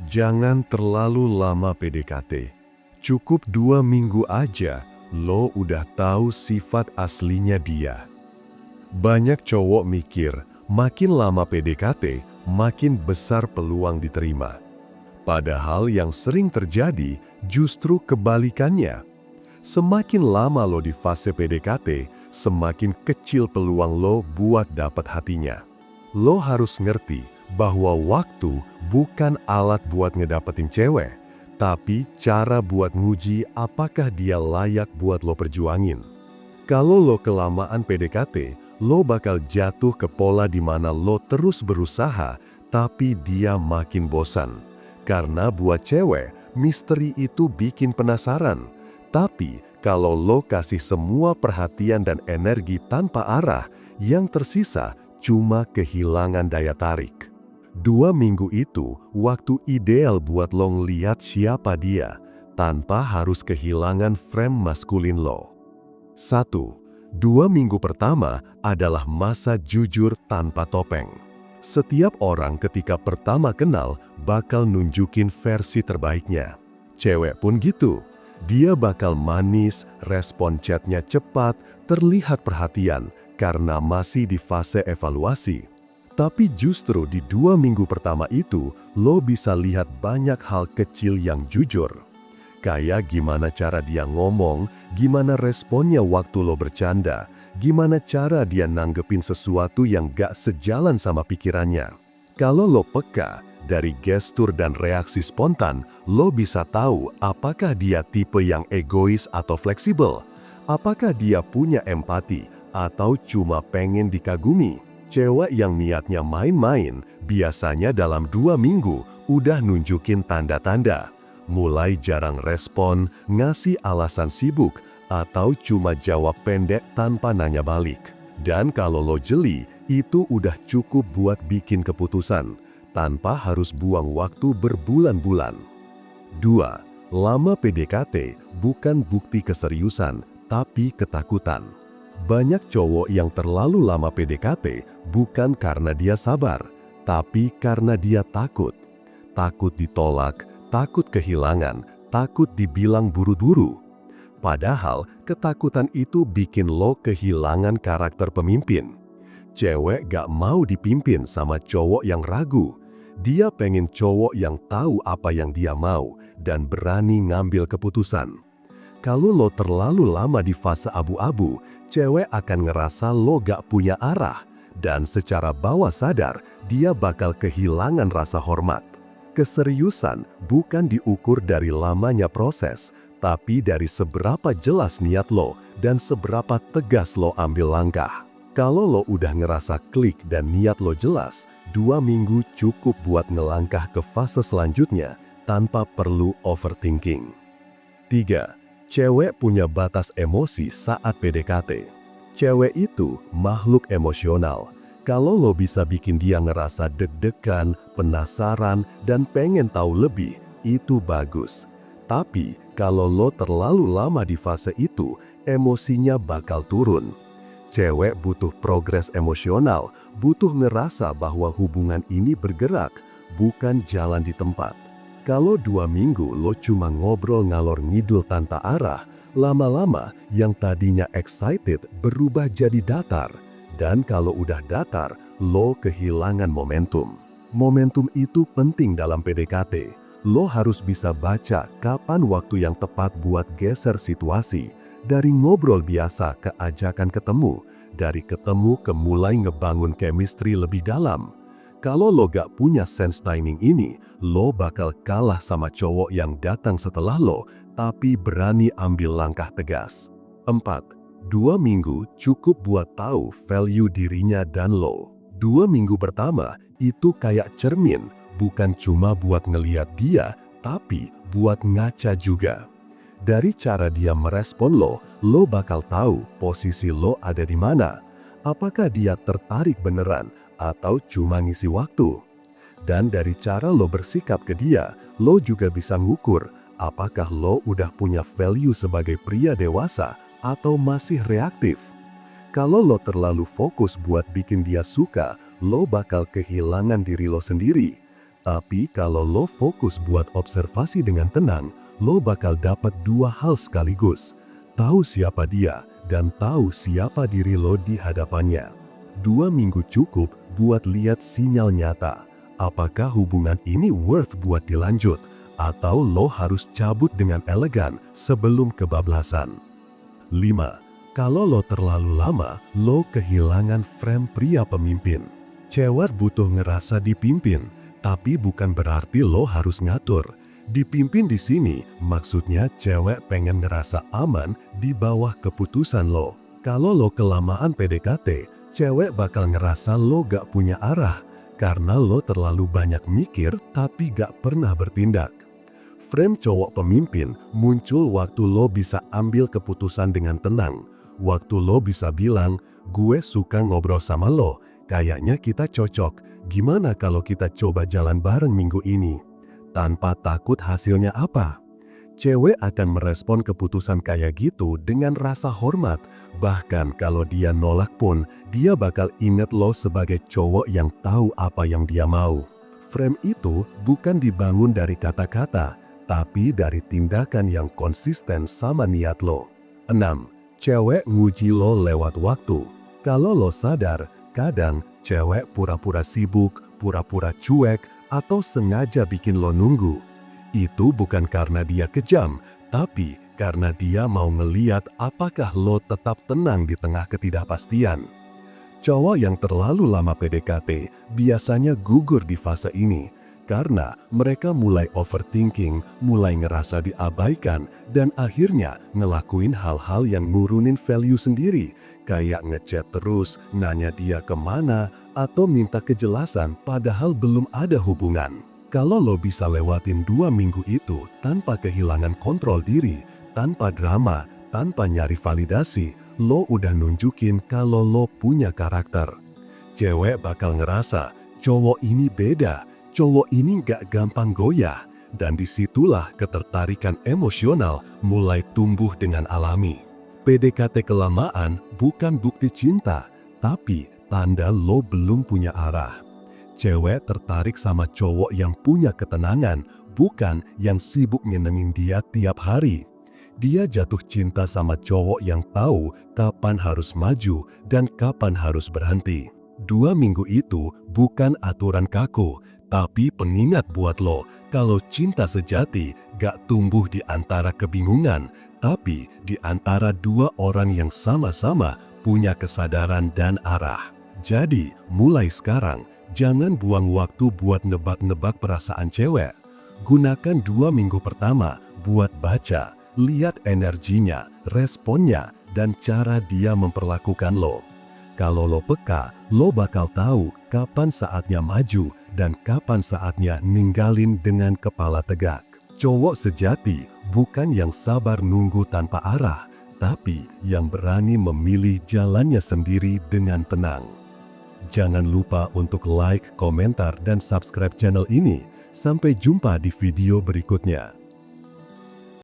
Jangan terlalu lama PDKT. Cukup 2 minggu aja, lo udah tahu sifat aslinya dia. Banyak cowok mikir, makin lama PDKT, makin besar peluang diterima. Padahal yang sering terjadi justru kebalikannya. Semakin lama lo di fase PDKT, semakin kecil peluang lo buat dapat hatinya. Lo harus ngerti bahwa waktu bukan alat buat ngedapetin cewek, tapi cara buat nguji apakah dia layak buat lo perjuangin. Kalau lo kelamaan PDKT, lo bakal jatuh ke pola di mana lo terus berusaha, tapi dia makin bosan. Karena buat cewek, misteri itu bikin penasaran. Tapi kalau lo kasih semua perhatian dan energi tanpa arah, yang tersisa cuma kehilangan daya tarik. 2 minggu itu waktu ideal buat lo ngeliat siapa dia, tanpa harus kehilangan frame maskulin lo. 1. 2 minggu pertama adalah masa jujur tanpa topeng. Setiap orang ketika pertama kenal bakal nunjukin versi terbaiknya. Cewek pun gitu. Dia bakal manis, respon chatnya cepat, terlihat perhatian karena masih di fase evaluasi. Tapi justru di 2 minggu pertama itu, lo bisa lihat banyak hal kecil yang jujur. Kayak gimana cara dia ngomong, gimana responnya waktu lo bercanda, gimana cara dia nanggepin sesuatu yang gak sejalan sama pikirannya. Kalau lo peka, dari gestur dan reaksi spontan, lo bisa tahu apakah dia tipe yang egois atau fleksibel. Apakah dia punya empati atau cuma pengen dikagumi. Cewek yang niatnya main-main, biasanya dalam 2 minggu udah nunjukin tanda-tanda. Mulai jarang respon, ngasih alasan sibuk, atau cuma jawab pendek tanpa nanya balik. Dan kalau lo jeli, itu udah cukup buat bikin keputusan, tanpa harus buang waktu berbulan-bulan. 2. Lama PDKT bukan bukti keseriusan, tapi ketakutan. Banyak cowok yang terlalu lama PDKT bukan karena dia sabar, tapi karena dia takut. Takut ditolak, takut kehilangan, takut dibilang buru-buru. Padahal ketakutan itu bikin lo kehilangan karakter pemimpin. Cewek gak mau dipimpin sama cowok yang ragu. Dia pengen cowok yang tahu apa yang dia mau dan berani ngambil keputusan. Kalau lo terlalu lama di fase abu-abu, cewek akan ngerasa lo gak punya arah, dan secara bawah sadar dia bakal kehilangan rasa hormat. Keseriusan bukan diukur dari lamanya proses, tapi dari seberapa jelas niat lo dan seberapa tegas lo ambil langkah. Kalau lo udah ngerasa klik dan niat lo jelas, 2 minggu cukup buat ngelangkah ke fase selanjutnya tanpa perlu overthinking. 3. Cewek punya batas emosi saat PDKT. Cewek itu makhluk emosional. Kalau lo bisa bikin dia ngerasa deg-degan, penasaran, dan pengen tahu lebih, itu bagus. Tapi kalau lo terlalu lama di fase itu, emosinya bakal turun. Cewek butuh progres emosional, butuh ngerasa bahwa hubungan ini bergerak, bukan jalan di tempat. Kalau 2 minggu lo cuma ngobrol ngalor ngidul tanpa arah, lama-lama yang tadinya excited berubah jadi datar. Dan kalau udah datar, lo kehilangan momentum. Momentum itu penting dalam PDKT. Lo harus bisa baca kapan waktu yang tepat buat geser situasi. Dari ngobrol biasa ke ajakan ketemu, dari ketemu ke mulai ngebangun chemistry lebih dalam. Kalau lo gak punya sense timing ini, lo bakal kalah sama cowok yang datang setelah lo, tapi berani ambil langkah tegas. 4. 2 minggu cukup buat tahu value dirinya dan lo. 2 minggu pertama itu kayak cermin, bukan cuma buat ngeliat dia, tapi buat ngaca juga. Dari cara dia merespon lo bakal tahu posisi lo ada di mana. Apakah dia tertarik beneran atau cuma ngisi waktu? Dan dari cara lo bersikap ke dia, lo juga bisa ngukur apakah lo udah punya value sebagai pria dewasa atau masih reaktif. Kalau lo terlalu fokus buat bikin dia suka, lo bakal kehilangan diri lo sendiri. Tapi kalau lo fokus buat observasi dengan tenang, lo bakal dapat dua hal sekaligus. Tahu siapa dia dan tahu siapa diri lo di hadapannya. 2 minggu cukup buat lihat sinyal nyata. Apakah hubungan ini worth buat dilanjut? Atau lo harus cabut dengan elegan sebelum kebablasan? 5. Kalau lo terlalu lama, lo kehilangan frame pria pemimpin. Cewek butuh ngerasa dipimpin, tapi bukan berarti lo harus ngatur. Dipimpin di sini maksudnya cewek pengen ngerasa aman di bawah keputusan lo. Kalau lo kelamaan PDKT, cewek bakal ngerasa lo gak punya arah karena lo terlalu banyak mikir tapi gak pernah bertindak. Frame cowok pemimpin muncul waktu lo bisa ambil keputusan dengan tenang. Waktu lo bisa bilang, gue suka ngobrol sama lo, kayaknya kita cocok. Gimana kalau kita coba jalan bareng minggu ini? Tanpa takut hasilnya apa? Cewek akan merespon keputusan kayak gitu dengan rasa hormat. Bahkan kalau dia nolak pun, dia bakal inget lo sebagai cowok yang tahu apa yang dia mau. Frame itu bukan dibangun dari kata-kata, tapi dari tindakan yang konsisten sama niat lo. 6. Cewek nguji lo lewat waktu. Kalau lo sadar, kadang cewek pura-pura sibuk, pura-pura cuek, atau sengaja bikin lo nunggu. Itu bukan karena dia kejam, tapi karena dia mau ngeliat apakah lo tetap tenang di tengah ketidakpastian. Cowok yang terlalu lama PDKT biasanya gugur di fase ini, karena mereka mulai overthinking, mulai ngerasa diabaikan, dan akhirnya ngelakuin hal-hal yang nurunin value sendiri, kayak ngechat terus, nanya dia kemana, atau minta kejelasan padahal belum ada hubungan. Kalau lo bisa lewatin 2 minggu itu tanpa kehilangan kontrol diri, tanpa drama, tanpa nyari validasi, lo udah nunjukin kalau lo punya karakter. Cewek bakal ngerasa, cowok ini beda, cowok ini gak gampang goyah, dan disitulah ketertarikan emosional mulai tumbuh dengan alami. PDKT kelamaan bukan bukti cinta, tapi tanda lo belum punya arah. Cewek tertarik sama cowok yang punya ketenangan, bukan yang sibuk nyenengin dia tiap hari. Dia jatuh cinta sama cowok yang tahu kapan harus maju dan kapan harus berhenti. 2 minggu itu bukan aturan kaku, tapi pengingat buat lo kalau cinta sejati gak tumbuh di antara kebingungan, tapi di antara 2 orang yang sama-sama punya kesadaran dan arah. Jadi, mulai sekarang, jangan buang waktu buat nebak-nebak perasaan cewek. Gunakan 2 minggu pertama buat baca, lihat energinya, responnya, dan cara dia memperlakukan lo. Kalau lo peka, lo bakal tahu kapan saatnya maju dan kapan saatnya ninggalin dengan kepala tegak. Cowok sejati bukan yang sabar nunggu tanpa arah, tapi yang berani memilih jalannya sendiri dengan tenang. Jangan lupa untuk like, komentar, dan subscribe channel ini. Sampai jumpa di video berikutnya.